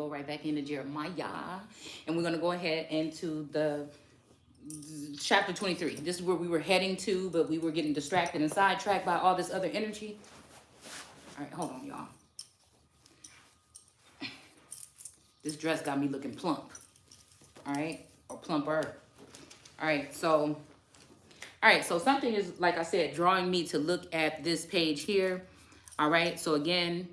go right back into Jeremiah. And we're going to go ahead into the chapter 23. This is where we were heading to, but we were getting distracted and sidetracked by all this other energy. All right, hold on, y'all. This dress got me looking plump. All right, or plumper. All right, so something is, like I said, drawing me to look at this page here. All right, so again,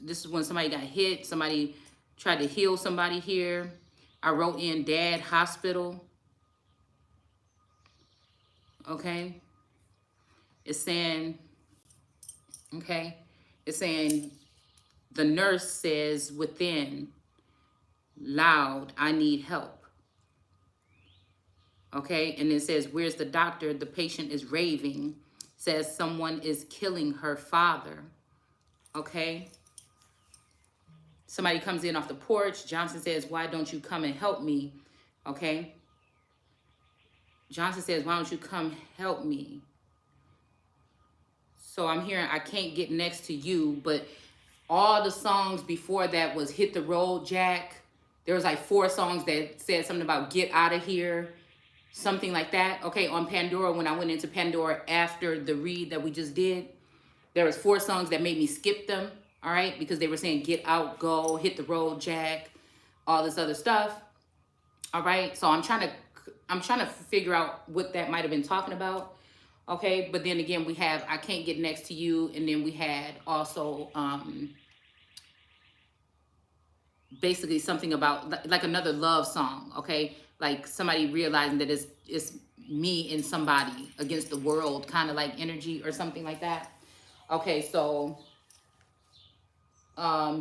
this is when somebody got hit. Somebody tried to heal somebody here. I wrote in dad hospital. Okay. It's saying, okay, it's saying the nurse says within loud, I need help. Okay, and it says, where's the doctor? The patient is raving, says someone is killing her father. Okay. Somebody comes in off the porch. Johnson says, why don't you come and help me? Okay. Johnson says, why don't you come help me? So I'm hearing, I can't get next to you, but all the songs before that was Hit the Road, Jack. There was like 4 songs that said something about get out of here, something like that. Okay, on Pandora, when I went into Pandora after the read that we just did, there was 4 songs that made me skip them, all right? Because they were saying get out, go, hit the road, Jack, all this other stuff. All right, so I'm trying to figure out what that might have been talking about. Okay, but then again, we have I can't get next to you, and then we had also basically something about like another love song. Okay, like somebody realizing that it's me and somebody against the world, kind of like energy or something like that. Okay, so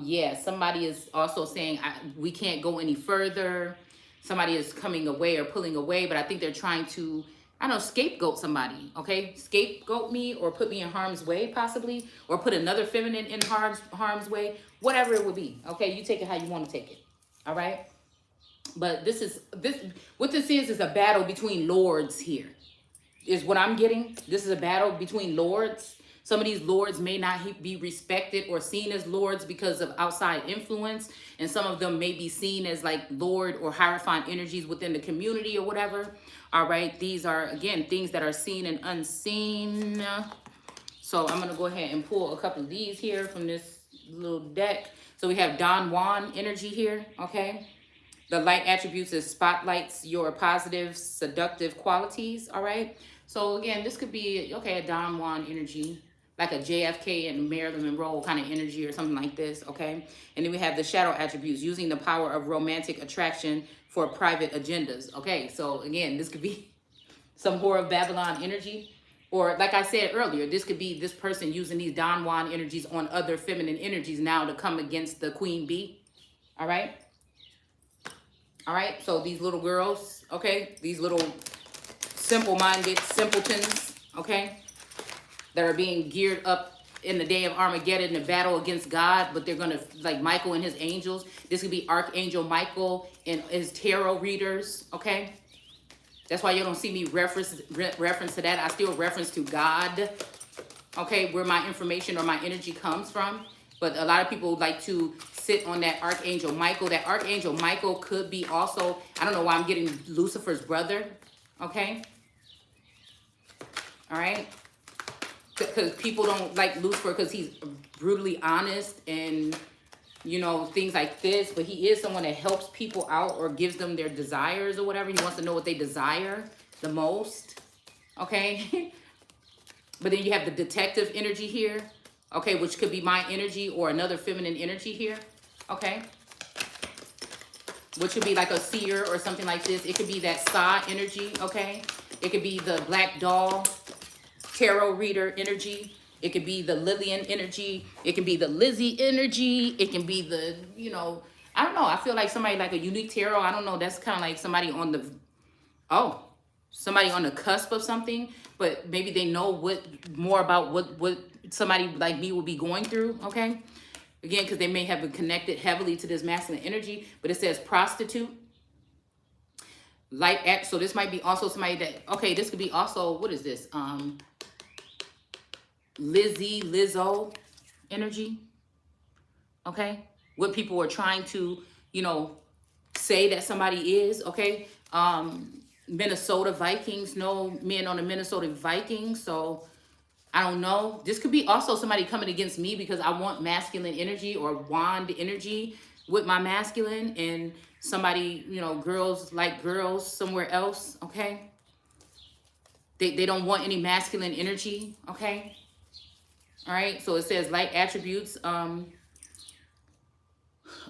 yeah, somebody is also saying we can't go any further. Somebody is coming away or pulling away, but I think they're trying to, I don't know, scapegoat somebody, okay? Scapegoat me or put me in harm's way possibly, or put another feminine in harm's way, whatever it would be, okay? You take it how you want to take it, all right? But what this is a battle between lords here, is what I'm getting. This is a battle between lords. Some of these lords may not be respected or seen as lords because of outside influence. And some of them may be seen as like lord or hierophant energies within the community or whatever. All right. These are, again, things that are seen and unseen. So I'm going to go ahead and pull a couple of these here from this little deck. So we have Don Juan energy here. Okay. The light attributes is spotlights your positive, seductive qualities. All right. So again, this could be, okay, a Don Juan energy, like a JFK and Marilyn Monroe kind of energy or something like this, okay? And then we have the shadow attributes, using the power of romantic attraction for private agendas, okay? So again, this could be some Whore of Babylon energy, or like I said earlier, this could be this person using these Don Juan energies on other feminine energies now to come against the queen bee, all right? All right, so these little girls, okay? These little simple-minded simpletons, okay? That are being geared up in the day of Armageddon in battle against God, but they're going to, like Michael and his angels. This could be Archangel Michael and his tarot readers, okay? That's why you don't see me reference to that. I still reference to God, okay, where my information or my energy comes from. But a lot of people like to sit on that Archangel Michael. That Archangel Michael could be also, I don't know why I'm getting Lucifer's brother, okay? All right? Because people don't like Lucifer because he's brutally honest and, you know, things like this. But he is someone that helps people out or gives them their desires or whatever. He wants to know what they desire the most, okay? But then you have the detective energy here, okay, which could be my energy or another feminine energy here, okay? Which would be like a seer or something like this. It could be that Sa energy, okay? It could be the Black Doll tarot reader energy. It could be the Lillian energy. It can be the Lizzie energy. It can be the, you know, I don't know. I feel like somebody like a unique tarot. I don't know. That's kind of like somebody on the, somebody on the cusp of something, but maybe they know more about what somebody like me will be going through, okay? Again, because they may have been connected heavily to this masculine energy, but it says prostitute. Light act. So this might be also somebody that, okay, this could be also, what is this? Lizzo, energy, okay? What people are trying to, you know, say that somebody is, okay? Minnesota Vikings, no men on the Minnesota Vikings, so I don't know. This could be also somebody coming against me because I want masculine energy or wand energy with my masculine, and somebody, you know, girls like girls somewhere else, okay? They don't want any masculine energy, okay? All right, so it says light attributes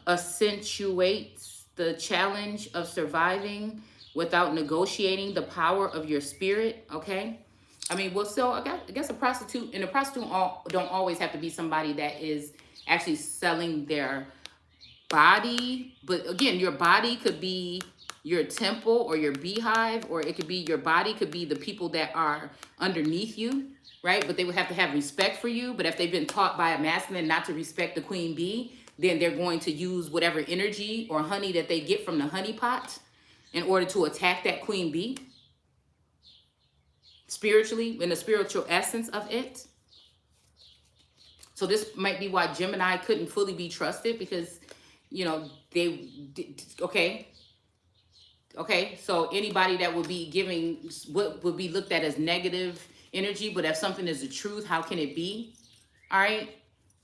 accentuates the challenge of surviving without negotiating the power of your spirit, okay? I mean, well, so I guess a prostitute, and a prostitute don't always have to be somebody that is actually selling their body. But again, your body could be your temple or your beehive, or it could be your body could be the people that are underneath you, right? But they would have to have respect for you. But if they've been taught by a masculine not to respect the queen bee, then they're going to use whatever energy or honey that they get from the honey pot in order to attack that queen bee spiritually, in the spiritual essence of it. So this might be why Gemini couldn't fully be trusted, because, you know, okay, so anybody that would be giving what would be looked at as negative energy, but if something is the truth, how can it be? All right,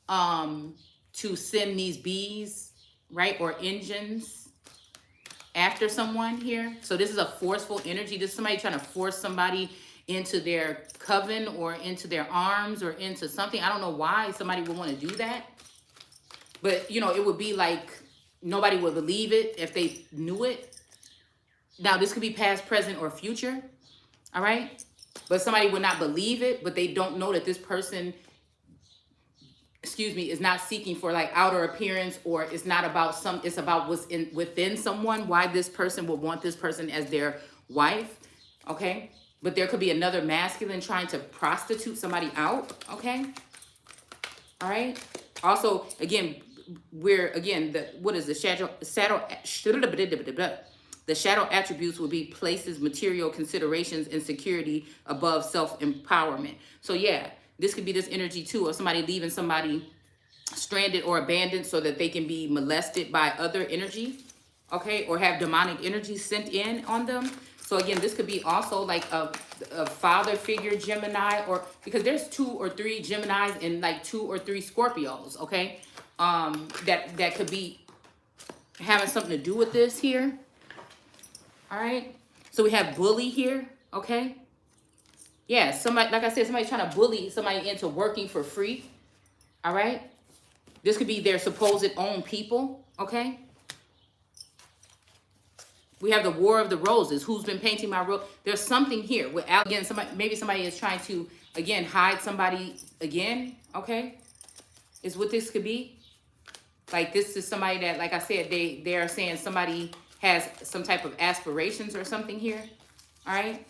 to send these bees, right, or engines after someone here. So this is a forceful energy. This is somebody trying to force somebody into their coven or into their arms or into something. I don't know why somebody would want to do that, but you know, it would be like nobody would believe it if they knew it. Now this could be past, present, or future, all right? But somebody would not believe it, but they don't know that this person, excuse me, is not seeking for like outer appearance, or it's not about it's about what's within someone, why this person would want this person as their wife, okay? But there could be another masculine trying to prostitute somebody out, okay? All right? Also, again, what is the shadow attributes will be places, material considerations, and security above self-empowerment. So yeah, this could be this energy too, of somebody leaving somebody stranded or abandoned so that they can be molested by other energy, okay? Or have demonic energy sent in on them. So again, this could be also like a father figure Gemini, or because there's 2 or 3 Geminis and like 2 or 3 Scorpios, okay? That could be having something to do with this here. All right. So we have bully here, okay? Yeah, somebody, like I said, somebody trying to bully somebody into working for free. All right. This could be their supposed own people, okay? We have the War of the Roses. Who's been painting my rose? There's something here. Again, maybe somebody is trying to, again, hide somebody again, okay? Is what this could be. Like this is somebody that, like I said, they are saying somebody has some type of aspirations or something here, all right?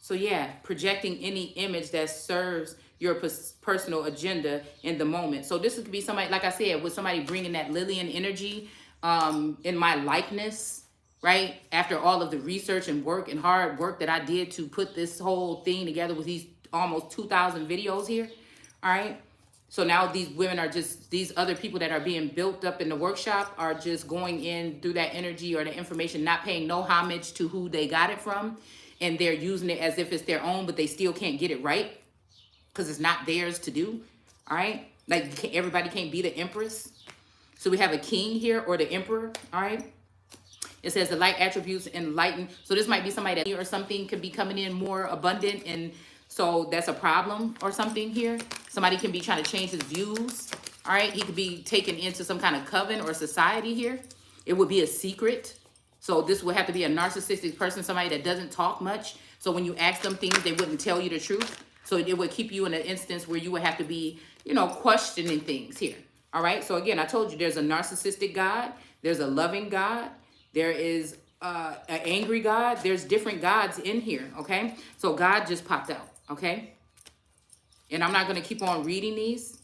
So yeah, projecting any image that serves your personal agenda in the moment. So this could be somebody, like I said, with somebody bringing that Lillian energy, in my likeness, right? After all of the research and work and hard work that I did to put this whole thing together with these almost 2,000 videos here, all right? So now these women are just, these other people that are being built up in the workshop are just going in through that energy or the information, not paying no homage to who they got it from. And they're using it as if it's their own, but they still can't get it right because it's not theirs to do, all right? Like everybody can't be the empress. So we have a king here, or the emperor, all right? It says the light attributes enlighten. So this might be somebody that or something could be coming in more abundant, and so that's a problem or something here. Somebody can be trying to change his views, all right? He could be taken into some kind of coven or society here. It would be a secret. So this would have to be a narcissistic person, somebody that doesn't talk much. So when you ask them things, they wouldn't tell you the truth. So it would keep you in an instance where you would have to be, you know, questioning things here. All right. So again, I told you there's a narcissistic God. There's a loving God. There is an angry God. There's different gods in here. Okay. So God just popped out. Okay. And I'm not going to keep on reading these,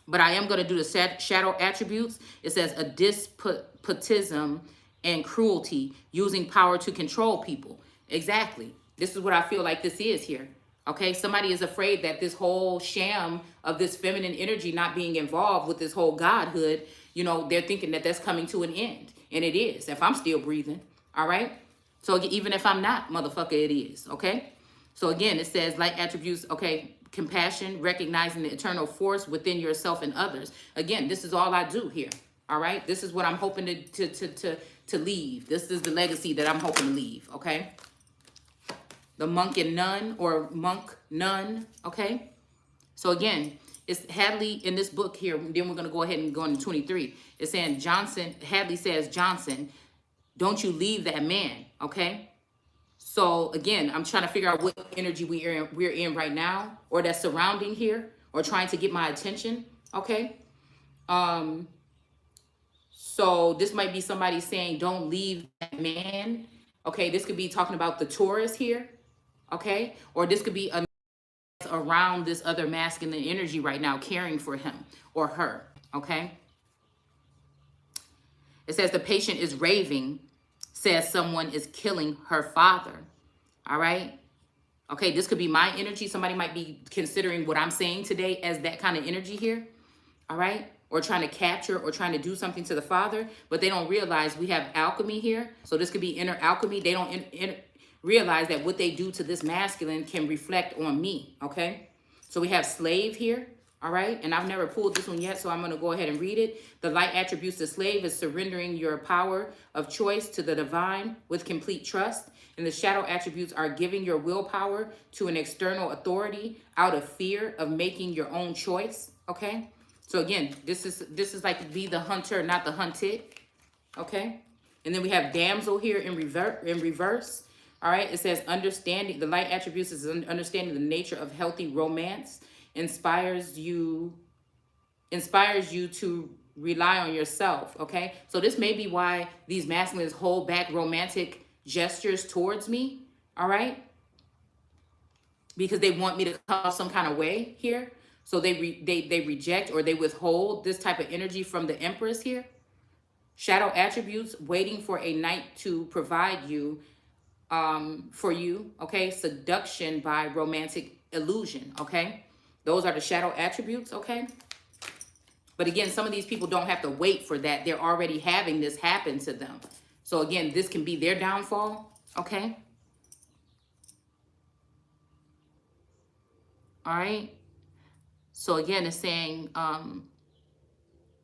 but I am going to do the shadow attributes. It says a despotism and cruelty, using power to control people. Exactly. This is what I feel like this is here. Okay, somebody is afraid that this whole sham of this feminine energy not being involved with this whole godhood, you know, they're thinking that that's coming to an end. And it is, if I'm still breathing. All right. So even if I'm not, motherfucker, it is. Okay. So again, it says light attributes, okay, compassion, recognizing the eternal force within yourself and others. Again, this is all I do here. All right. This is what I'm hoping to leave. This is the legacy that I'm hoping to leave. Okay. The monk and nun, or monk nun, okay? So again, it's Hadley in this book here. Then we're going to go ahead and go into 23. It's saying Johnson, Hadley says, Johnson, don't you leave that man, okay? So again, I'm trying to figure out what energy we're in right now, or that's surrounding here, or trying to get my attention, okay? So this might be somebody saying, don't leave that man. Okay, this could be talking about the Taurus here. Okay, or this could be around this other masculine energy right now, caring for him or her. Okay, it says the patient is raving, says someone is killing her father. All right, okay, this could be my energy. Somebody might be considering what I'm saying today as that kind of energy here. All right, or trying to capture or trying to do something to the father, but they don't realize we have alchemy here. So this could be inner alchemy. They don't realize that what they do to this masculine can reflect on me, okay? So we have slave here, all right? And I've never pulled this one yet, so I'm going to go ahead and read it. The light attributes to slave is surrendering your power of choice to the divine with complete trust. And the shadow attributes are giving your willpower to an external authority out of fear of making your own choice, okay? So again, this is like be the hunter, not the hunted, okay? And then we have damsel here in reverse. All right, it says understanding, the light attributes is understanding the nature of healthy romance, inspires you to rely on yourself, okay? So this may be why these masculines hold back romantic gestures towards me, all right? Because they want me to come some kind of way here. So they reject or they withhold this type of energy from the Empress here. Shadow attributes, waiting for a knight to provide you for you, okay? Seduction by romantic illusion, okay? Those are the shadow attributes, okay? But again, some of these people don't have to wait for that. They're already having this happen to them. So again, this can be their downfall, okay? All right. So again, it's saying,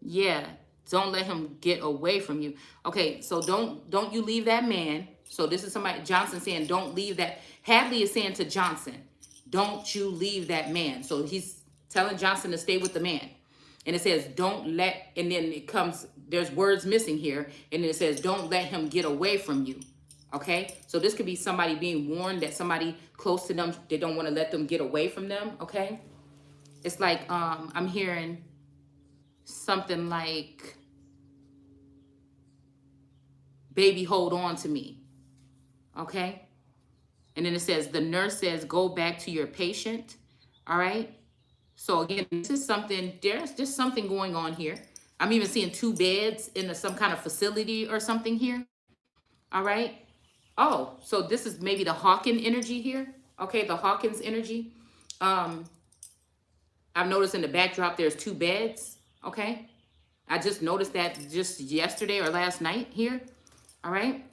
yeah, don't let him get away from you. Okay, so don't you leave that man. So this is somebody, Johnson saying, don't leave that. Hadley is saying to Johnson, don't you leave that man. So he's telling Johnson to stay with the man. And it says, don't let, and then it comes, there's words missing here. And then it says, don't let him get away from you. Okay, so this could be somebody being warned that somebody close to them, they don't want to let them get away from them. Okay, it's like I'm hearing something like, baby, hold on to me. Okay, and then it says, the nurse says, go back to your patient. All right, so again, this is something, there's just something going on here. I'm even seeing 2 beds in some kind of facility or something here. All right. Oh, so this is maybe the Hawkins energy here. Okay, the Hawkins energy. I've noticed in the backdrop there's 2 beds. Okay, I just noticed that just yesterday or last night here. All right.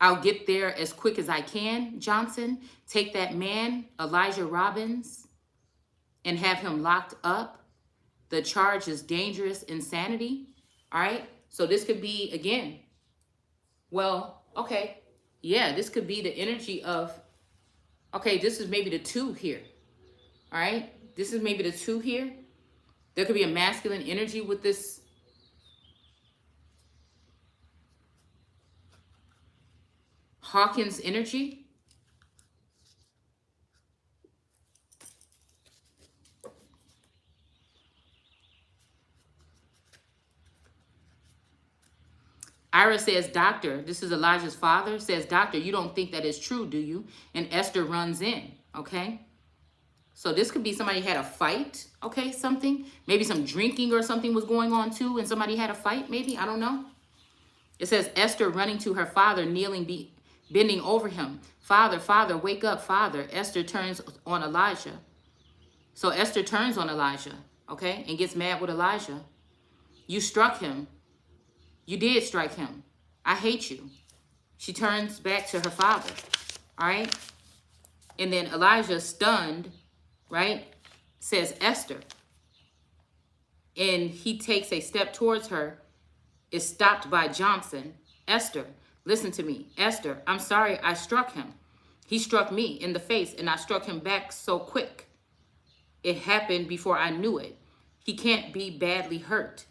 I'll get there as quick as I can, Johnson. Take that man, Elijah Robbins, and have him locked up. The charge is dangerous insanity. All right. So this could be, again, well, okay. Yeah, this could be the energy of, okay, this is maybe the 2 here. All right. This is maybe the 2 here. There could be a masculine energy with this. Hawkins energy. Ira says, doctor, this is Elijah's father, says, doctor, you don't think that is true, do you? And Esther runs in, okay? So this could be somebody had a fight, okay, something. Maybe some drinking or something was going on too, and somebody had a fight, maybe, I don't know. It says, Esther running to her father, kneeling bending over him. Father, Father, wake up, Father. Esther turns on Elijah. So Esther turns on Elijah, okay, and gets mad with Elijah. You struck him. You did strike him. I hate you. She turns back to her father, all right? And then Elijah, stunned, right, says, Esther. And he takes a step towards her, is stopped by Johnson. Esther, listen to me. Esther, I'm sorry I struck him. He struck me in the face, and I struck him back so quick. It happened before I knew it. He can't be badly hurt.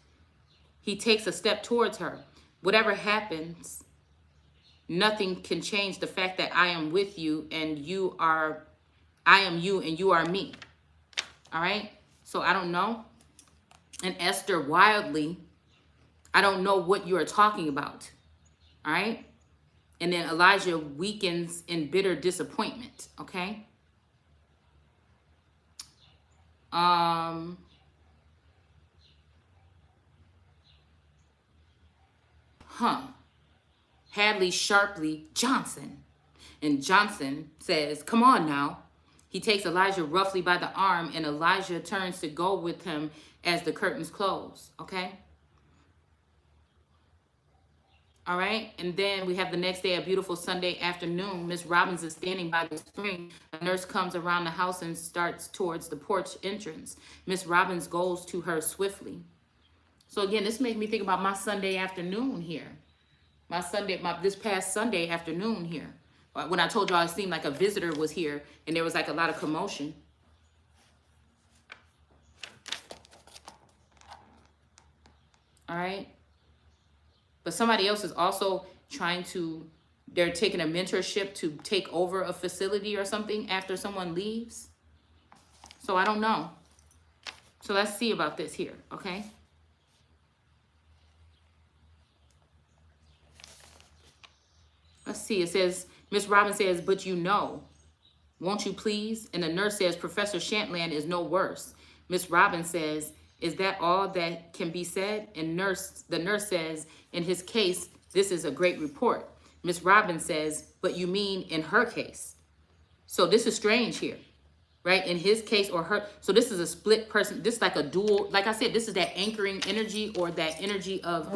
He takes a step towards her. Whatever happens, nothing can change the fact that I am with you and I am you and you are me. All right? So I don't know. And Esther wildly, I don't know what you are talking about. All right? And then Elijah weakens in bitter disappointment. Okay? Hadley sharply, Johnson. And Johnson says, come on now. He takes Elijah roughly by the arm, and Elijah turns to go with him as the curtains close. Okay? All right? And then we have the next day, a beautiful Sunday afternoon. Miss Robbins is standing by the screen. A nurse comes around the house and starts towards the porch entrance. Miss Robbins goes to her swiftly. So again, this made me think about my Sunday afternoon here. This past Sunday afternoon here. When I told y'all it seemed like a visitor was here and there was like a lot of commotion. All right. But somebody else is also they're taking a mentorship to take over a facility or something after someone leaves. So I don't know. So let's see about this here, okay? Let's see, it says, Miss Robbins says, but you know, won't you please? And the nurse says, Professor Shantland is no worse. Miss Robbins says, is that all that can be said? And the nurse says, in his case, this is a great report. Miss Robbins says, but you mean in her case? So this is strange here, right? In his case or her. So this is a split person. This is like a dual, like I said, this is that anchoring energy or that energy of,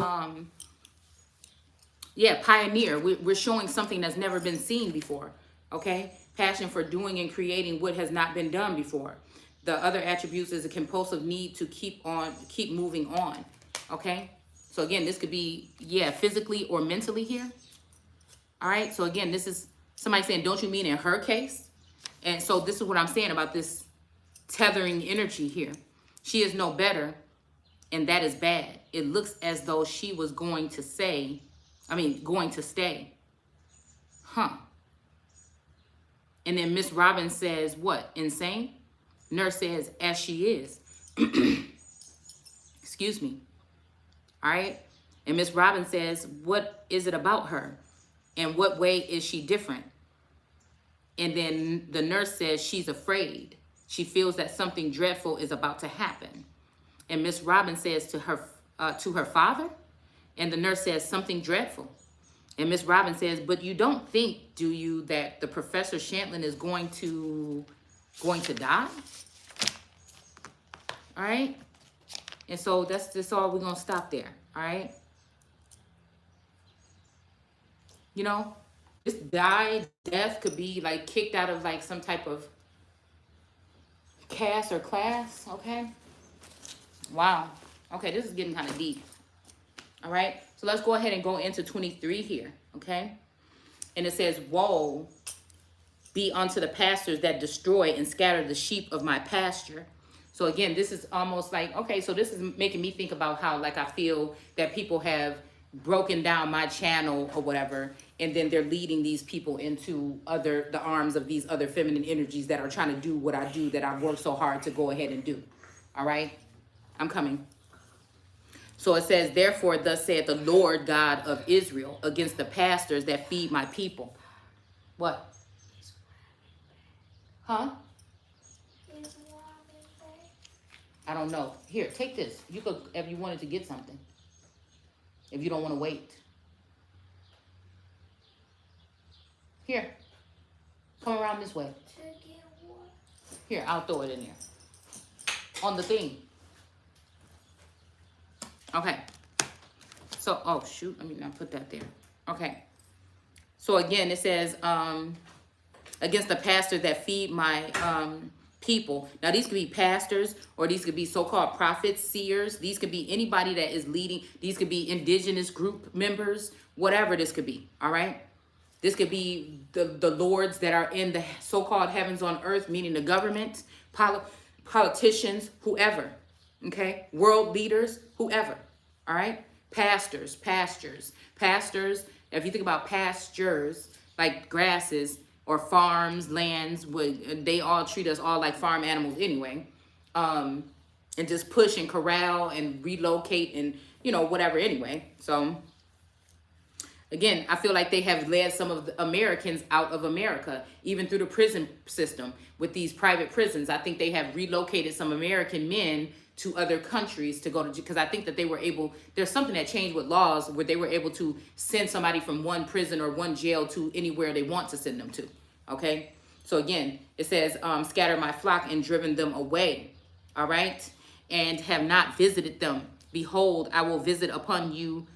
pioneer. We're showing something that's never been seen before, okay? Passion for doing and creating what has not been done before. The other attributes is a compulsive need to keep moving on, okay? So again, this could be, physically or mentally here. All right, so again, this is somebody saying, don't you mean in her case? And so this is what I'm saying about this tethering energy here. She is no better, and that is bad. It looks as though she was going to stay. And then Miss Robbins says, what, insane? Nurse says, as she is. Excuse me. All right. And Miss Robbins says, what is it about her? And what way is she different? And then the nurse says she's afraid. She feels that something dreadful is about to happen. And Miss Robbins says to her father, and the nurse says something dreadful. And Miss Robbins says, but you don't think, do you, that the Professor Shantland is going to die? All right. And so that's all. We're going to stop there. All right. You know, this death could be like kicked out of like some type of caste or class. Okay. Wow. Okay. This is getting kind of deep. All right. So let's go ahead and go into 23 here. Okay. And it says, woe be unto the pastors that destroy and scatter the sheep of my pasture. So again, this is almost like, okay, so this is making me think about how like I feel that people have broken down my channel or whatever, and then they're leading these people into the arms of these other feminine energies that are trying to do what I do, that I've worked so hard to go ahead and do. All right. I'm coming. So it says, therefore, thus saith the Lord God of Israel against the pastors that feed my people. What? Huh? I don't know. Here, take this. You could, if you wanted to get something. If you don't want to wait. Here. Come around this way. Here, I'll throw it in there. On the thing. Okay. So, oh, shoot. Let me not put that there. Okay. So, again, it says, against the pastors that feed my people. Now, these could be pastors, or these could be so-called prophets, seers. These could be anybody that is leading. These could be indigenous group members, whatever this could be, all right? This could be the lords that are in the so-called heavens on earth, meaning the government, politicians, whoever, okay? World leaders, whoever, all right? Pastors, if you think about pastures, like grasses or farms, lands, they all treat us all like farm animals anyway, and just push and corral and relocate and, you know, whatever anyway. So, again, I feel like they have led some of the Americans out of America, even through the prison system with these private prisons. I think they have relocated some American men to other countries to go to, because I think that they were able, there's something that changed with laws where they were able to send somebody from one prison or one jail to anywhere they want to send them to, okay? So again, it says, scatter my flock and driven them away, all right? And have not visited them. Behold, I will visit upon you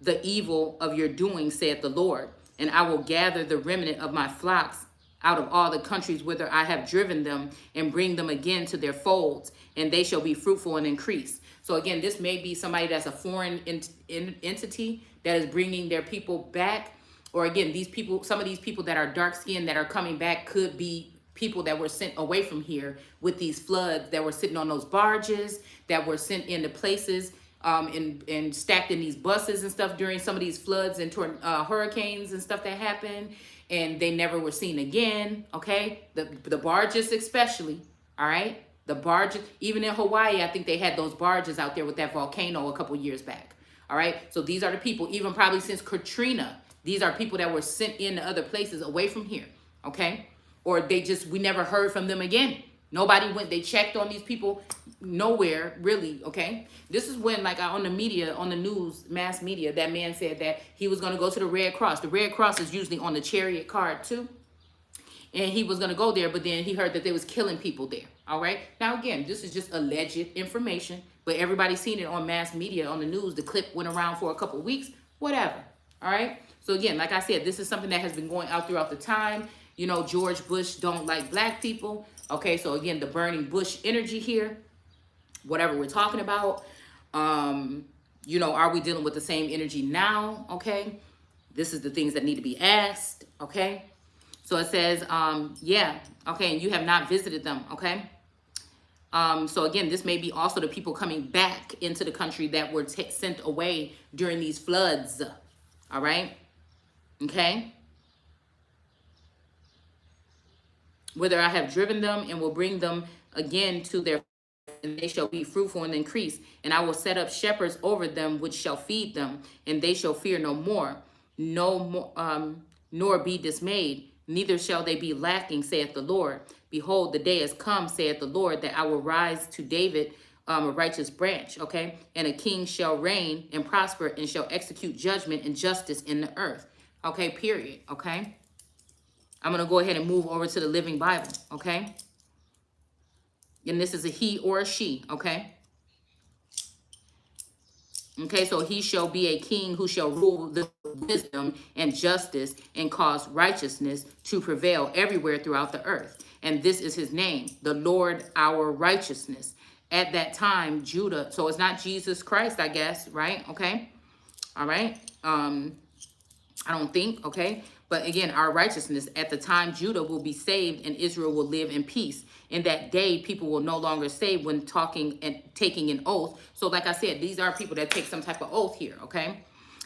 the evil of your doing, saith the Lord, and I will gather the remnant of my flocks out of all the countries whither I have driven them, and bring them again to their folds, and they shall be fruitful and increase. So again, this may be somebody that's a foreign entity that is bringing their people back. Or again, these people, some of these people that are dark skinned that are coming back could be people that were sent away from here with these floods, that were sitting on those barges, that were sent into places and stacked in these buses and stuff during some of these floods and hurricanes and stuff that happened, and they never were seen again, okay? The barges especially, all right? The barges, even in Hawaii, I think they had those barges out there with that volcano a couple years back, all right? So these are the people, even probably since Katrina, these are people that were sent into other places away from here, okay? Or we never heard from them again. Nobody went, they checked on these people, nowhere, really, okay? This is when, like, on the media, on the news, mass media, that man said that he was going to go to the Red Cross. The Red Cross is usually on the Chariot card, too. And he was going to go there, but then he heard that they was killing people there, all right? Now, again, this is just alleged information, but everybody's seen it on mass media, on the news. The clip went around for a couple of weeks, whatever, all right? So, again, like I said, this is something that has been going out throughout the time. You know, George Bush don't like black people. Okay, so again, the burning bush energy here, whatever we're talking about, you know, are we dealing with the same energy now? Okay, this is the things that need to be asked. Okay, so it says, yeah, okay, and you have not visited them. Okay, so again, this may be also the people coming back into the country that were sent away during these floods. All right, okay. Whether I have driven them and will bring them again to their, and they shall be fruitful and increase. And I will set up shepherds over them, which shall feed them, and they shall fear no more, nor be dismayed. Neither shall they be lacking, saith the Lord. Behold, the day has come, saith the Lord, that I will rise to David a righteous branch, okay? And a king shall reign and prosper and shall execute judgment and justice in the earth, okay, period, okay? I'm going to go ahead and move over to the Living Bible, okay? And this is a he or a she, okay? Okay, so he shall be a king who shall rule with wisdom and justice and cause righteousness to prevail everywhere throughout the earth. And this is his name, the Lord our righteousness. At that time, Judah, so it's not Jesus Christ, I guess, right? Okay, all right. I don't think, okay? But again, our righteousness, at the time, Judah will be saved and Israel will live in peace. In that day, people will no longer say when talking and taking an oath. So like I said, these are people that take some type of oath here, okay?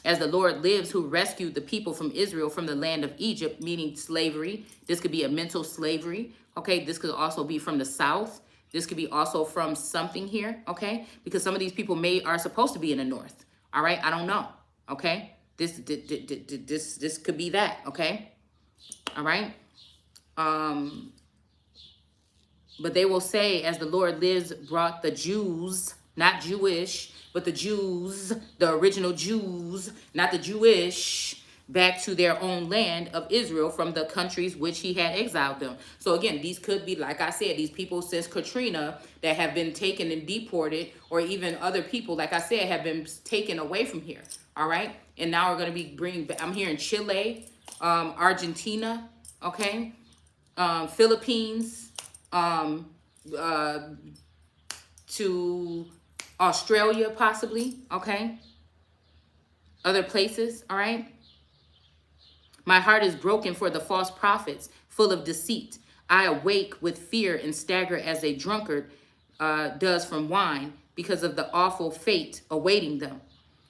As the Lord lives, who rescued the people from Israel from the land of Egypt, meaning slavery. This could be a mental slavery, okay? This could also be from the south. This could be also from something here, okay? Because some of these people are supposed to be in the north, all right? I don't know, okay? This could be that, okay? All right? But they will say, as the Lord lives, brought the Jews, not Jewish, but the Jews, the original Jews, not the Jewish, back to their own land of Israel from the countries which he had exiled them. So again, these could be, like I said, these people since Katrina that have been taken and deported, or even other people, like I said, have been taken away from here. All right. And now we're going to be bringing, I'm here in Chile, Argentina, okay, Philippines, to Australia possibly, okay, other places, all right. My heart is broken for the false prophets, full of deceit. I awake with fear and stagger as a drunkard does from wine, because of the awful fate awaiting them.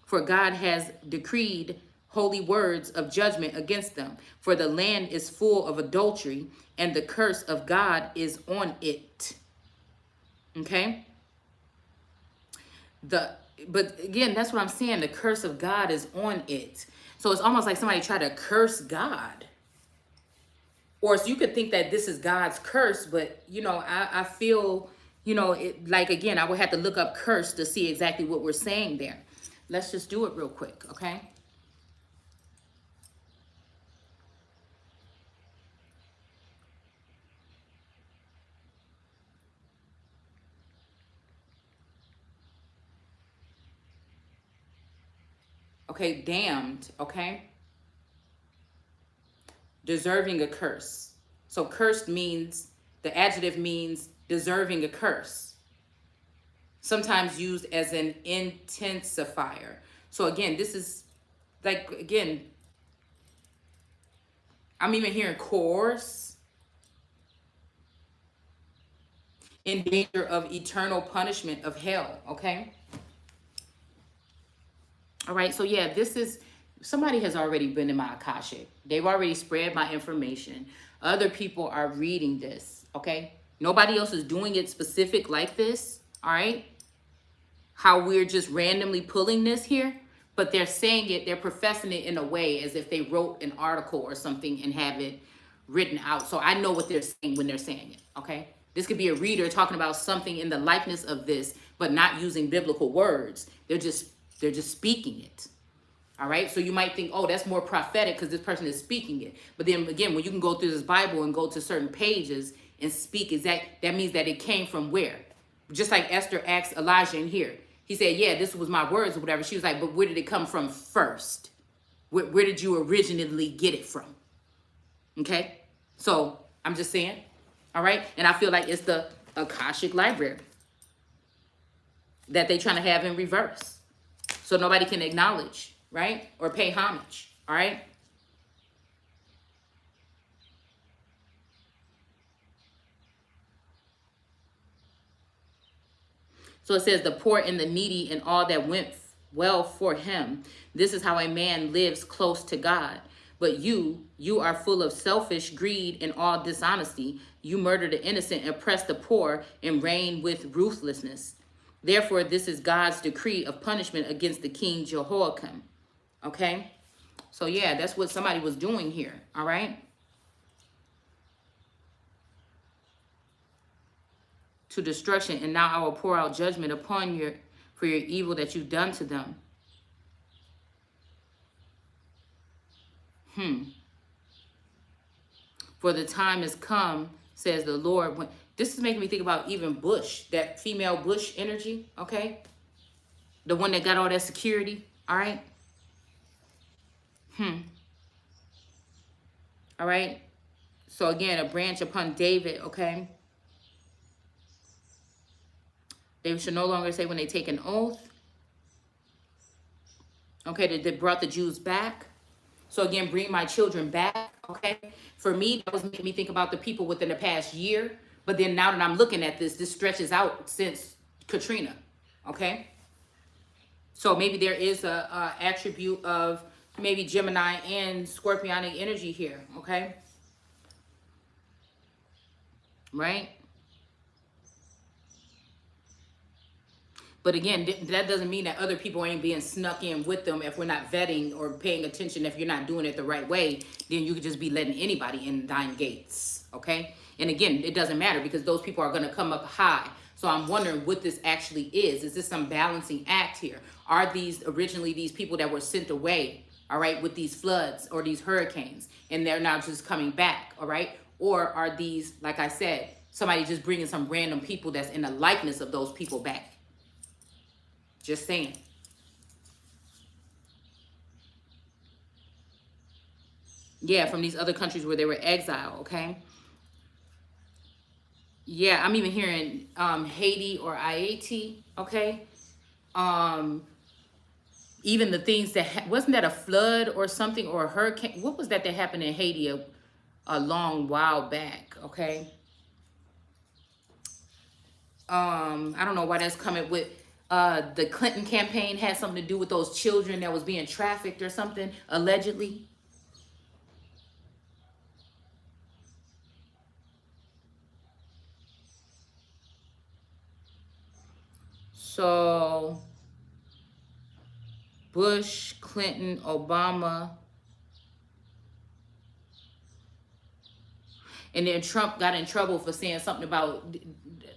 For God has decreed holy words of judgment against them. For the land is full of adultery, and the curse of God is on it. Okay? But again, that's what I'm saying. The curse of God is on it. So it's almost like somebody tried to curse God. Or so you could think that this is God's curse, but you know, I feel, you know, it, like again, I would have to look up curse to see exactly what we're saying there. Let's just do it real quick, okay? Okay, damned, okay? Deserving a curse. So cursed means, the adjective means deserving a curse. Sometimes used as an intensifier. So again, this is like, again, I'm even hearing coerce, in danger of eternal punishment of hell, okay? All right, so yeah, this is, somebody has already been in my Akashic. They've already spread my information. Other people are reading this, okay? Nobody else is doing it specific like this, all right? How we're just randomly pulling this here, but they're saying it, they're professing it in a way as if they wrote an article or something and have it written out. So I know what they're saying when they're saying it, okay? This could be a reader talking about something in the likeness of this, but not using biblical words. They're just speaking it. All right. So you might think, oh, that's more prophetic because this person is speaking it. But then again, when you can go through this Bible and go to certain pages and speak exact, that means that it came from where? Just like Esther asked Elijah in here. He said, yeah, this was my words or whatever. She was like, but where did it come from first? Where did you originally get it from? Okay. So I'm just saying. All right. And I feel like it's the Akashic Library that they trying to have in reverse. So nobody can acknowledge, right? Or pay homage, all right? So it says, the poor and the needy and all that went well for him. This is how a man lives close to God. But you are full of selfish greed and all dishonesty. You murder the innocent, oppress the poor, and reign with ruthlessness. Therefore, this is God's decree of punishment against the king Jehoiakim. Okay? So, yeah, that's what somebody was doing here. All right? To destruction. And now I will pour out judgment upon you for your evil that you've done to them. For the time has come, says the Lord. When, this is making me think about even Bush, that female Bush energy, okay? The one that got all that security, all right? All right? So again, a branch upon David, okay? They should no longer say when they take an oath. Okay, they brought the Jews back. So again, bring my children back, okay? For me, that was making me think about the people within the past year. But then now that I'm looking at this, this stretches out since Katrina, okay? So maybe there is a attribute of maybe Gemini and Scorpionic energy here, okay? Right? But again, that doesn't mean that other people ain't being snuck in with them if we're not vetting or paying attention. If you're not doing it the right way, then you could just be letting anybody in thine gates, okay? And again, it doesn't matter because those people are going to come up high. So I'm wondering what this actually is. Is this some balancing act here? Are these originally these people that were sent away, all right, with these floods or these hurricanes, and they're now just coming back, all right? Or are these, like I said, somebody just bringing some random people that's in the likeness of those people back? Just saying. Yeah, from these other countries where they were exiled, okay? Yeah, I'm even hearing Haiti or Haiti, okay? Um, even the things that, wasn't that a flood or something, or a hurricane? What was that happened in Haiti a long while back, okay? I don't know why that's coming with, the Clinton campaign had something to do with those children that was being trafficked or something, allegedly. So Bush, Clinton, Obama, and then Trump got in trouble for saying something about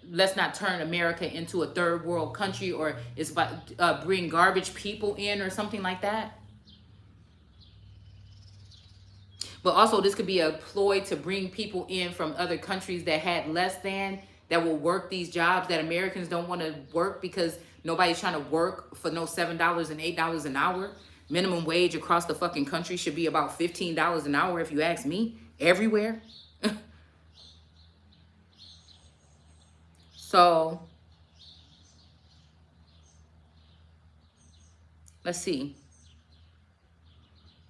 let's not turn America into a third world country, or it's about bring garbage people in or something like that. But also this could be a ploy to bring people in from other countries that had less than, that will work these jobs that Americans don't want to work because nobody's trying to work for no $7 and $8 an hour. Minimum wage across the fucking country should be about $15 an hour if you ask me, everywhere. So let's see.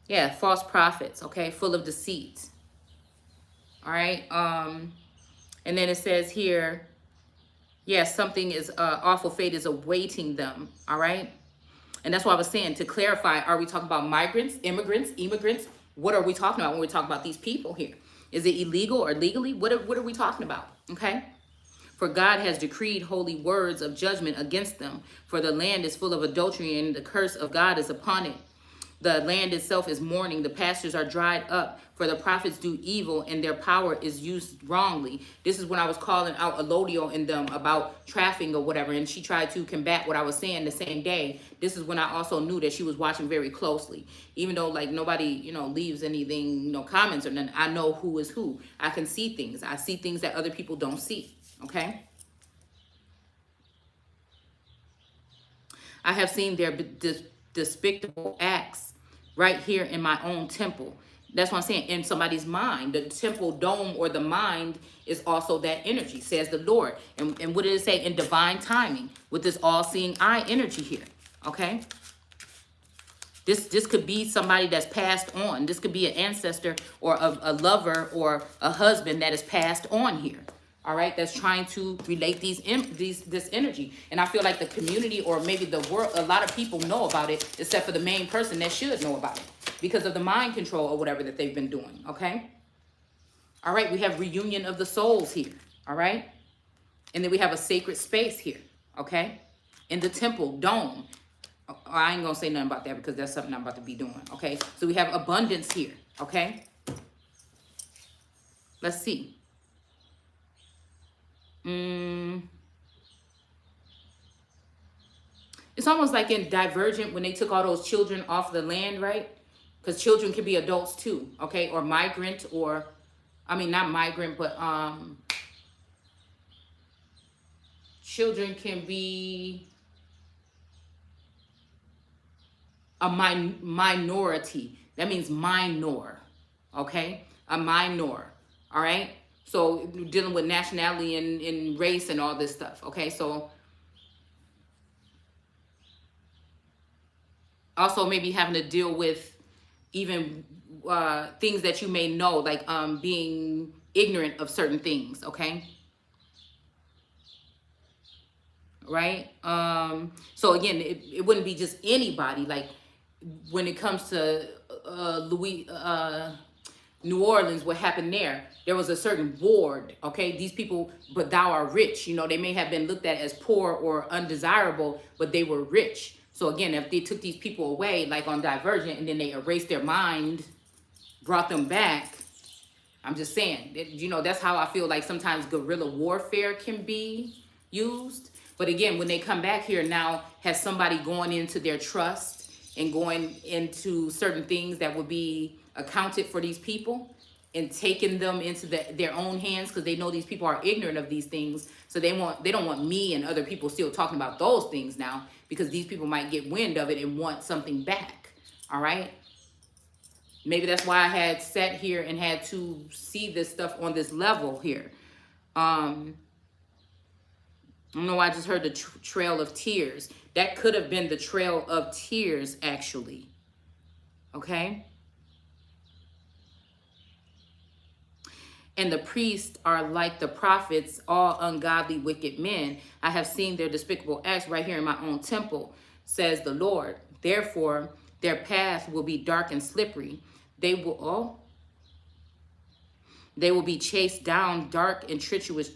Yeah, false prophets, okay, full of deceit. All right. And then it says here, yes, something is awful fate is awaiting them. All right. And that's what I was saying, to clarify, are we talking about migrants, immigrants? What are we talking about when we talk about these people here? Is it illegal or legally? What are we talking about? Okay. For God has decreed holy words of judgment against them. For the land is full of adultery, and the curse of God is upon it. The land itself is mourning. The pastures are dried up, for the prophets do evil, and their power is used wrongly. This is when I was calling out Elodio and them about trafficking or whatever, and she tried to combat what I was saying the same day. This is when I also knew that she was watching very closely. Even though, like, nobody, leaves anything, comments or nothing, I know who is who. I can see things. I see things that other people don't see, okay? I have seen their despicable acts right here in my own temple. That's what I'm saying. In somebody's mind, the temple dome or the mind is also that energy, says the Lord. And what did it say? In divine timing, with this all-seeing eye energy here. Okay. This could be somebody that's passed on. This could be an ancestor or a lover or a husband that is passed on here. All right, that's trying to relate this energy. And I feel like the community, or maybe the world, a lot of people know about it, except for the main person that should know about it because of the mind control or whatever that they've been doing. Okay. All right, we have reunion of the souls here. All right. And then we have a sacred space here. Okay. In the temple dome. I ain't gonna say nothing about that because that's something I'm about to be doing. Okay. So we have abundance here. Okay. Let's see. It's almost like in Divergent when they took all those children off the land, right? Because children can be adults too, okay? Or migrant, or, I mean, not migrant, but children can be a minority. That means minor, okay? A minor, all right? So dealing with nationality and race and all this stuff, okay? So also maybe having to deal with even things that you may know, like being ignorant of certain things, okay? Right? So again, it wouldn't be just anybody. Like when it comes to New Orleans, what happened there was a certain ward, okay? These people, but thou are rich. They may have been looked at as poor or undesirable, but they were rich. So again, if they took these people away, like on Divergent, and then they erased their mind, brought them back, I'm just saying, that's how I feel like sometimes guerrilla warfare can be used. But again, when they come back here now, has somebody going into their trust and going into certain things that would be accounted for these people and taking them into their own hands, because they know these people are ignorant of these things. So they don't want me and other people still talking about those things now, because these people might get wind of it and want something back. All right. Maybe that's why I had sat here and had to see this stuff on this level here. I don't know why I just heard the trail of tears. That could have been the trail of tears, actually. Okay? And the priests are like the prophets, all ungodly, wicked men. I have seen their despicable acts right here in my own temple, says the Lord. Therefore, their path will be dark and slippery. They will be chased down dark and treacherous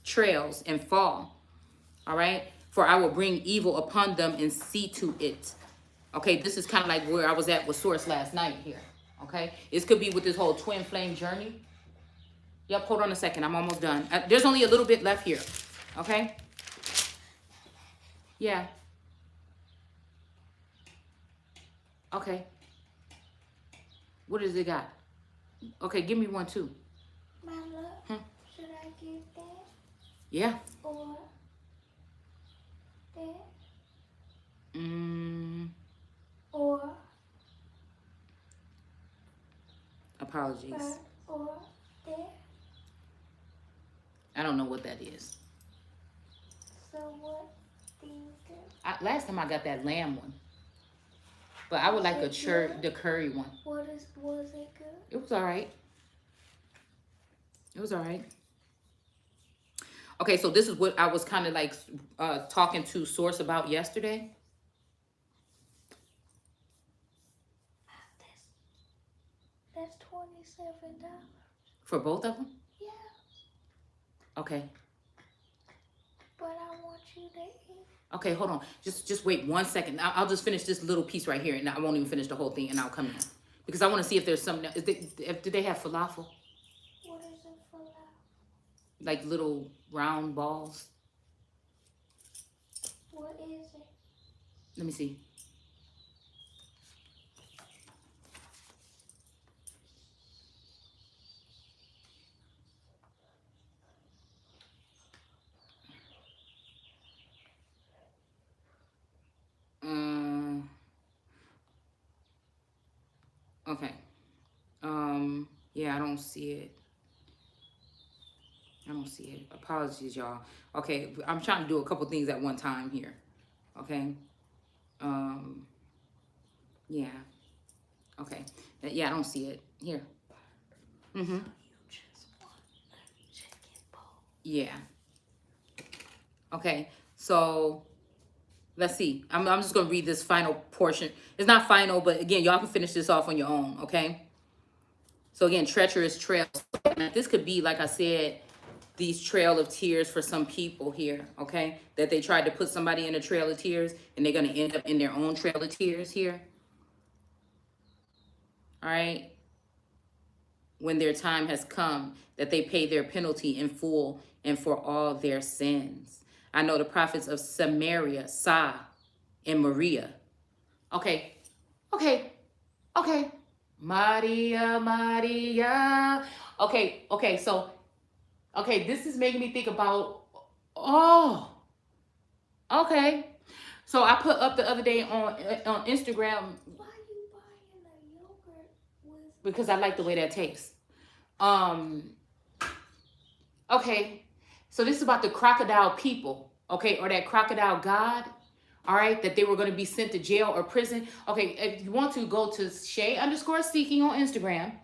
trails and fall. All right? For I will bring evil upon them and see to it. Okay, this is kind of like where I was at with Source last night here. Okay? This could be with this whole twin flame journey. Yep, hold on a second. I'm almost done. There's only a little bit left here. Okay? Yeah. Okay. What does it got? Okay, give me one too. Mama, should I give that? Yeah. Or that? Or apologies. Or that? I don't know what that is. So what do you think? Last time I got that lamb one. But I would like the curry one. Was it good? It was all right. It was all right. Okay, so this is what I was kind of like talking to Source about yesterday. That's $27. For both of them? Yeah. Okay. But I want you to eat. Okay, hold on. Just wait 1 second. I'll just finish this little piece right here, and I won't even finish the whole thing, and I'll come in. Because I want to see if there's something. Do they have falafel? What is it for that? Like little round balls? What is it? Let me see. Okay. Yeah, I don't see it. I don't see it. Apologies, y'all. Okay, I'm trying to do a couple things at one time here. Okay. Yeah. Okay. Yeah, I don't see it. Here. Mm-hmm. You just want a chicken bowl. Yeah. Okay. So let's see. I'm just gonna read this final portion. It's not final, but again, y'all can finish this off on your own, okay? So again, treacherous trails. This could be, like I said, these trail of tears for some people here, okay? That they tried to put somebody in a trail of tears and they're gonna end up in their own trail of tears here. All right? When their time has come, that they pay their penalty in full and for all their sins. I know the prophets of Samaria, Sa, and Maria. Okay. Maria, Maria. Okay, so, this is making me think about, okay. So I put up the other day on Instagram. Why are you buying a yogurt with... Because I like the way that tastes. Okay. So this is about the crocodile people, okay, or that crocodile god, all right, that they were going to be sent to jail or prison. Okay, if you want to, go to Shay_Seeking on Instagram,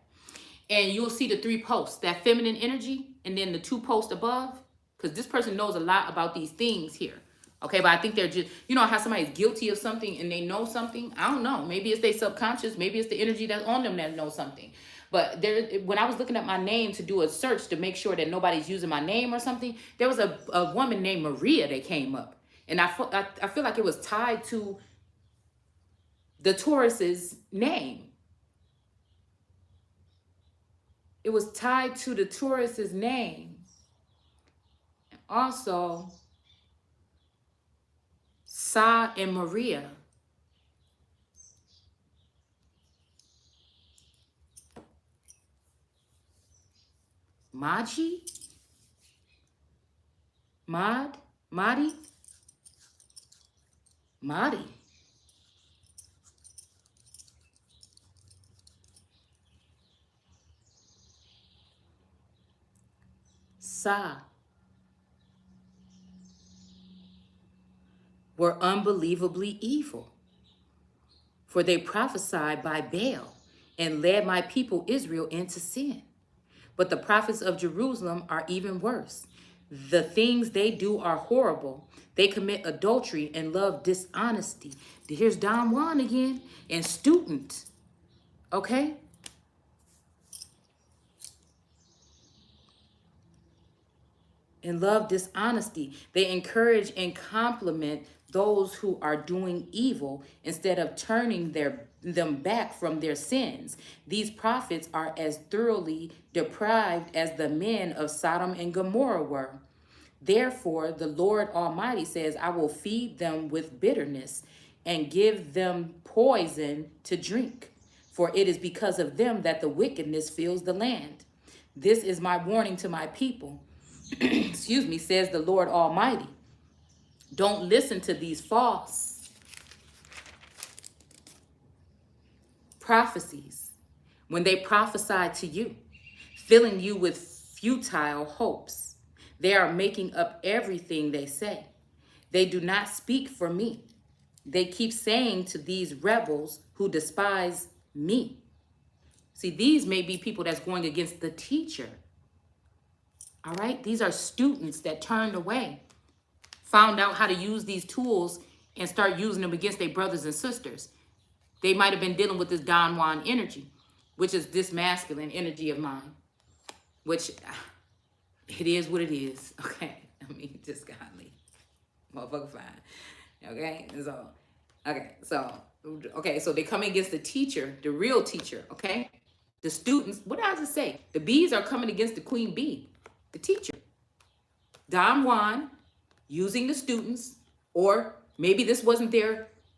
and you'll see the 3 posts, that feminine energy, and then the 2 posts above, because this person knows a lot about these things here, okay, but I think they're just, you know how somebody's guilty of something and they know something? I don't know. Maybe it's their subconscious. Maybe it's the energy that's on them that knows something. But when I was looking at my name to do a search to make sure that nobody's using my name or something, there was a woman named Maria that came up. And I feel like it was tied to the Taurus's name. It was tied to the Taurus's name. Also, Sa and Maria. Maji? Madi? Madi. Sa were unbelievably evil, for they prophesied by Baal and led my people Israel into sin. But the prophets of Jerusalem are even worse. The things they do are horrible. They commit adultery and love dishonesty. Here's Don Juan again, and student, okay? And love dishonesty. They encourage and compliment those who are doing evil instead of turning them back from their sins. These prophets are as thoroughly deprived as the men of Sodom and Gomorrah were. Therefore, the Lord Almighty says, I will feed them with bitterness and give them poison to drink. For it is because of them that the wickedness fills the land. This is my warning to my people. Excuse me, says the Lord Almighty. Don't listen to these false prophecies when they prophesy to you, filling you with futile hopes. They are making up everything they say. They do not speak for me. They keep saying to these rebels who despise me. See, these may be people that's going against the teacher. All right, these are students that turned away, found out how to use these tools and start using them against their brothers and sisters. They might have been dealing with this Don Juan energy, which is this masculine energy of mine, which it is what it is. Okay, I mean, just godly, motherfucker fine. Okay, so they come against the teacher, the real teacher. Okay, the students. What did I just say? The bees are coming against the queen bee, the teacher. Don Juan using the students, or maybe this wasn't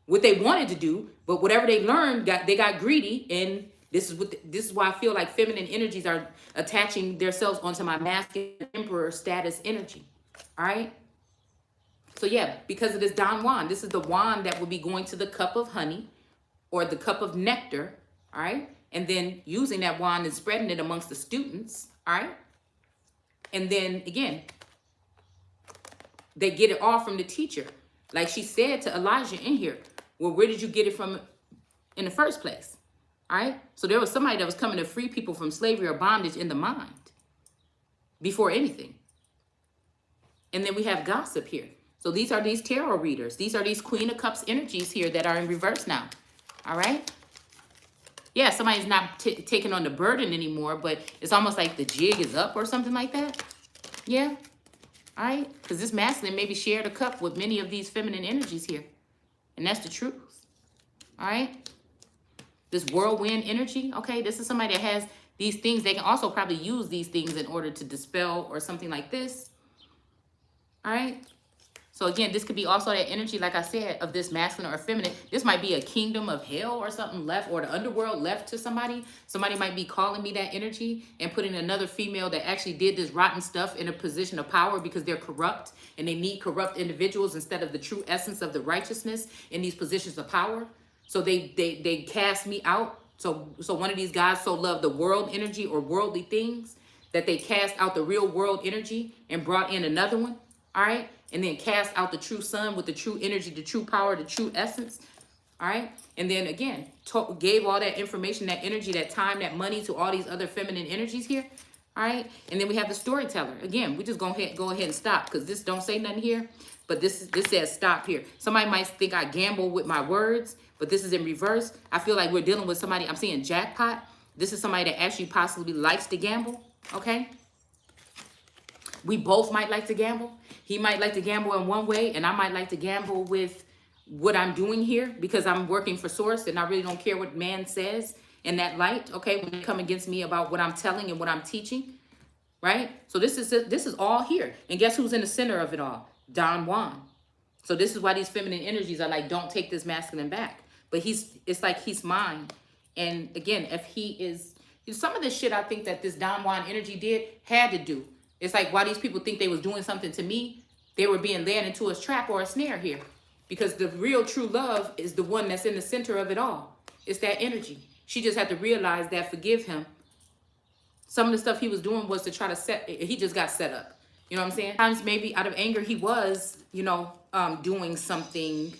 what they wanted to do, but whatever they learned, they got greedy, and this is why I feel like feminine energies are attaching themselves onto my masculine emperor status energy. All right. So yeah, because of this Don Juan, this is the wand that will be going to the cup of honey or the cup of nectar. All right. And then using that wand and spreading it amongst the students. All right. And then again, they get it all from the teacher. Like she said to Elijah in here, well, where did you get it from in the first place? All right. So there was somebody that was coming to free people from slavery or bondage in the mind before anything. And then we have gossip here. So these are these tarot readers. These are these Queen of Cups energies here that are in reverse now. All right. Yeah, somebody's not taking on the burden anymore, but it's almost like the jig is up or something like that. Yeah. All right. Because this masculine maybe shared a cup with many of these feminine energies here. And that's the truth. All right. This whirlwind energy. Okay. This is somebody that has these things. They can also probably use these things in order to dispel or something like this. All right. So again, this could be also that energy, like I said, of this masculine or feminine. This might be a kingdom of hell or something left, or the underworld left to somebody. Somebody might be calling me that energy and putting another female that actually did this rotten stuff in a position of power because they're corrupt and they need corrupt individuals instead of the true essence of the righteousness in these positions of power. So they cast me out. So one of these guys so loved the world energy or worldly things that they cast out the real world energy and brought in another one. All right. And then cast out the true sun with the true energy, the true power, the true essence. All right. And then again, gave all that information, that energy, that time, that money to all these other feminine energies here. All right. And then we have the storyteller. Again, we just go ahead and stop because this don't say nothing here. But this says stop here. Somebody might think I gamble with my words, but this is in reverse. I feel like we're dealing with somebody. I'm seeing jackpot. This is somebody that actually possibly likes to gamble. Okay. We both might like to gamble. He might like to gamble in one way, and I might like to gamble with what I'm doing here because I'm working for source and I really don't care what man says in that light, okay, when they come against me about what I'm telling and what I'm teaching, right? So this is all here. And guess who's in the center of it all? Don Juan. So this is why these feminine energies are like, don't take this masculine back. But it's like he's mine. And again, if he is Some of this shit I think that this Don Juan energy did had to do. It's like why these people think they was doing something to me, they were being led into a trap or a snare here. Because the real true love is the one that's in the center of it all. It's that energy. She just had to realize that, forgive him. Some of the stuff he was doing was to try to he just got set up. You know what I'm saying? Sometimes maybe out of anger he was, doing something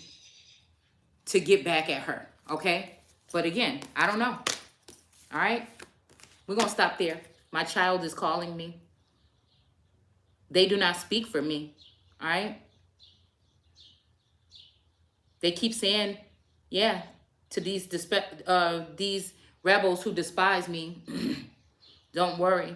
to get back at her. Okay? But again, I don't know. All right? We're going to stop there. My child is calling me. They do not speak for me. All right? They keep saying, yeah, to these rebels who despise me, don't worry.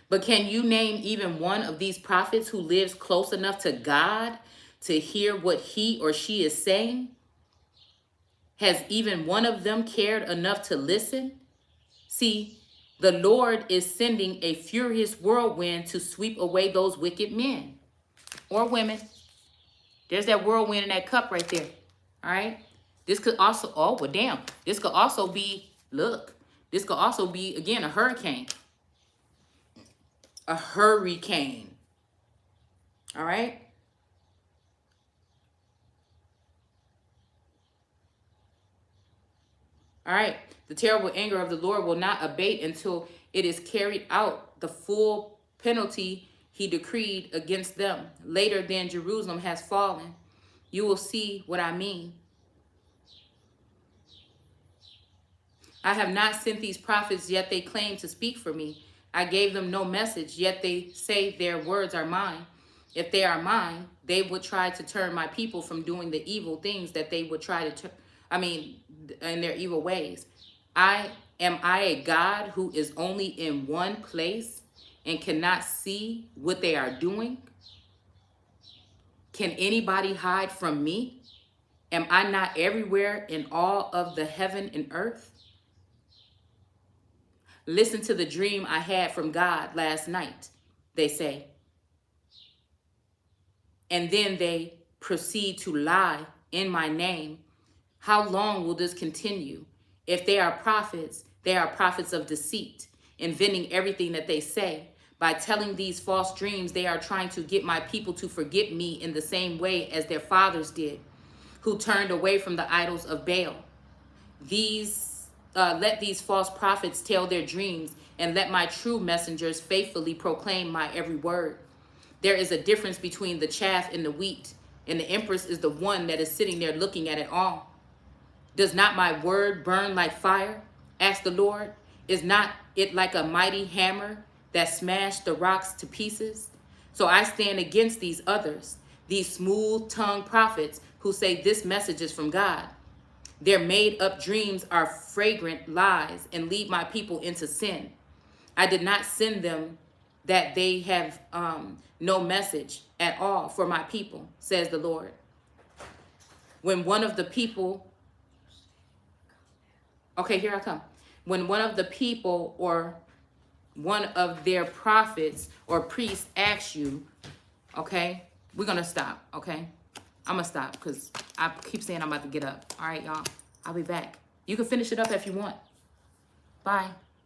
But can you name even one of these prophets who lives close enough to God to hear what he or she is saying? Has even one of them cared enough to listen? See, the Lord is sending a furious whirlwind to sweep away those wicked men or women. There's that whirlwind in that cup right there. All right. This could also, oh, well, damn. This could also be, look, this could also be, again, a hurricane. A hurricane. All right. All right. The terrible anger of the Lord will not abate until it is carried out the full penalty he decreed against them. Later than Jerusalem has fallen, you will see what I mean. I have not sent these prophets, yet they claim to speak for me. I gave them no message, yet they say their words are mine. If they are mine, they would try to turn my people from doing the evil things that they would try to in their evil ways. Am I a God who is only in one place and cannot see what they are doing? Can anybody hide from me? Am I not everywhere in all of the heaven and earth? Listen to the dream I had from God last night, they say. And then they proceed to lie in my name. How long will this continue? If they are prophets of deceit, inventing everything that they say. By telling these false dreams, they are trying to get my people to forget me in the same way as their fathers did, who turned away from the idols of Baal. Let these false prophets tell their dreams, and let my true messengers faithfully proclaim my every word. There is a difference between the chaff and the wheat, and the empress is the one that is sitting there looking at it all. Does not my word burn like fire? Asked the Lord. Is not it like a mighty hammer that smashed the rocks to pieces? So I stand against these others, these smooth-tongued prophets who say this message is from God. Their made-up dreams are fragrant lies and lead my people into sin. I did not send them that they have no message at all for my people, says the Lord. When one of the people, okay, here I come. When one of the people or one of their prophets or priests asks you, okay, we're going to stop, okay? I'm going to stop because I keep saying I'm about to get up. All right, y'all. I'll be back. You can finish it up if you want. Bye.